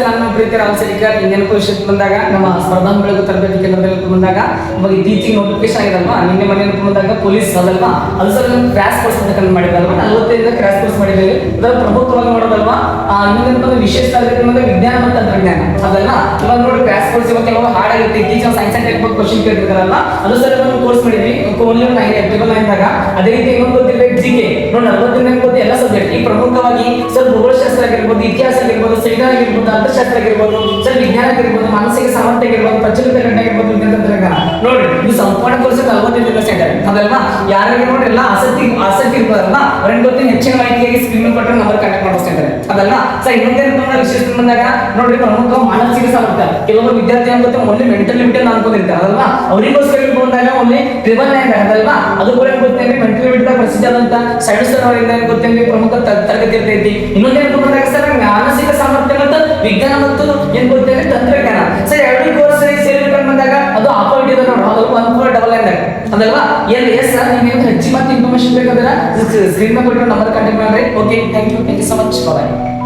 ನಾನು ಪ್ರೀತಿ ರಾವ್ ಸರಿಕರ್ ಇಂಡಿಯನ್ ಪರಿಷತ್ ಬಂದಾಗ ನಮ್ಮ ಸ್ಪರ್ಧಾತ್ಮಕ ತರಬೇತಿ ಕೇಂದ್ರದಲ್ಲಿ ಬಂದಾಗ ಇವಾಗ ಇತ್ತೀಚಿಗೆ ನೋಟಿಫಿಕೇಶನ್ ಆಗಿದಲ್ವಾ ನಿನ್ನೆ ಮನೆ ಬಂದಾಗ ಪೊಲೀಸ್ ಅದಲ್ವಾ ಅದು ಸರ್ ಕ್ರಾಶ್ ಕೋರ್ಸ್ ಅಂತ ಮಾಡಿದಲ್ವಾ 45 ಕ್ರಾಶ್ ಕೋರ್ಸ್ ಮಾಡಿದ್ದೇವೆ ಅದರ ಪ್ರಮುಖವಾಗಿ ನೋಡೋದಲ್ವಾ ಇನ್ನೊಂದು ವಿಶೇಷ ತರಬೇತಿ ವಿಜ್ಞಾನ ಮತ್ತು ತಂತ್ರಜ್ಞಾನ ಅದಲ್ವಾ ಇವಾಗ ನೋಡಿ ಕ್ರಾಶ್ ಕೋರ್ಸ್ ಇವಾಗ ಕೆಲವು ಹಾರ್ಡ್ ಆಗುತ್ತೆ ಇತ್ತೀಚಿನ ಸೈನ್ಸ್ ಅಂಡ್ ಟೆಕ್ ಕ್ವಶನ್ ಕೇಳ್ತಿದಾರಲ್ಲ ಅದು ಸರ್ ಒಂದು ಕೋರ್ಸ್ ಮಾಡಿದ್ವಿ ಓನ್ಲಿ 9 ದಾಗ ಅದೇ ರೀತಿ ಇನ್ನೊಂದು ಗೊತ್ತಿಲ್ಲ ಜಿಕೆ ನೋಡಿ 40 ದಿನ ಗೊತ್ತಿ ಎಲ್ಲ ಸಬ್ಜೆಕ್ಟ್ ಈ ಪ್ರಮುಖವಾಗಿ ಸರ್ ಭೂಗೋಳಶಾಸ್ತ್ರ ಆಗಿರ್ಬೋದು ಇತಿಹಾಸ ಆಗಿರ್ಬೋದು ಸಂವಿಧಾನ ಆಗಿರ್ಬೋದು ಅರ್ಥಶಾಸ್ತ್ರ ಆಗಿರ್ಬೋದು ಸರ್ ವಿಜ್ಞಾನ ಆಗಿರ್ಬೋದು ಮಾನಸಿಕ ಸಾಮರ್ಥ್ಯ ಆಗಿರ್ಬೋದು ಪ್ರಚಲಿತ ಘಟನೆ ಆಗಿರ್ಬೋದು ವಿಜ್ಞಾನ ತಂತ್ರಜ್ಞಾನ ನೋಡಿ ಇದು ಸಂಪೂರ್ಣ ಕೋರ್ಸ್ 45 ದಿನ ಸೆಂಟರ್ ಅದಲ್ವಾ ಯಾರಿಗೆ ನೋಡಿ ಎಲ್ಲ ಆಸಕ್ತಿ ಇರ್ತಾರಲ್ಲ ಅವ್ರಿಗೆ ಗೊತ್ತಿನ ಹೆಚ್ಚಿನ ಮಾಹಿತಿಯಾಗಿ ಸ್ಕ್ರೀನ್ ಕೊಟ್ಟರೆ ನಂಬರ್ ಕಾಂಟ್ಯಾಕ್ಟ್ ಮಾಡೋ ಸೆಂಟರ್ ಅದಲ್ಲ ಸರ್ ಇನ್ನೊಂದೇನು ಬಂದಾಗ ವಿಶೇಷ ಬಂದಾಗ ನೋಡ್ರಿ ಪ್ರಮುಖ ಮಾನಸಿಕ ಸಾಮರ್ಥ್ಯ ಕೆಲವೊಬ್ಬರು ವಿದ್ಯಾರ್ಥಿ ಅಂತ ಓನ್ಲಿ ಮೆಂಟಲ್ ಲಿಮಿಟ್ ಅನ್ಕೊಂಡಿರ್ತಾರೆ ಅದಲ್ವಾ ಅವರಿಗೋಸ್ಕರ ಬಂದಾಗ ಓನ್ಲಿ 999 ಅದಲ್ವಾ ಅದು ಕೂಡ ಗೊತ್ತೇನೆ ಮೆಂಟಲ್ ಲಿಮಿಟ್ ಪ್ರಸಿದ್ಧ ಆದಂತ ಸೈನ್ಸ್ ಅವರಿಂದ ಗೊತ್ತೇನೆ ಪ್ರಮುಖ ತರಗತಿ ಇರ್ತೈತಿ ಇನ್ನೊಂದೇನು ಬಂದಾಗ ಸರ್ ಮಾನಸಿಕ ಸಾಮರ್ಥ್ಯ ಮತ್ತು ವಿಜ್ಞಾನ ಮತ್ತು ಏನ್ ಗೊತ್ತೇನೆ ತಂತ್ರಜ್ಞಾನ ಸರ್ ಎರಡು ಕೋರ್ಸ್ ಸೇರಿಕೊಂಡು ಬಂದಾಗ ಅದು ಆಪೋಸಿಟ್ ಇದೆ ನೋಡಿ ಅದು 1499 ಅದಲ್ವಾ ಎಸ್ ಸರ್ ನಿಮಗೆ ಹೆಚ್ಚಿನ ಇನ್ಫಾರ್ಮೇಶನ್ ಬೇಕಾದ್ರೆ ಸ್ಕ್ರೀನ್ ಮೇಲೆ ಕೊಟ್ಟಿರೋ ನಂಬರ್ ಕಾಂಟ್ಯಾಕ್ಟ್ ಮಾಡ್ರಿ okay thank you so much bye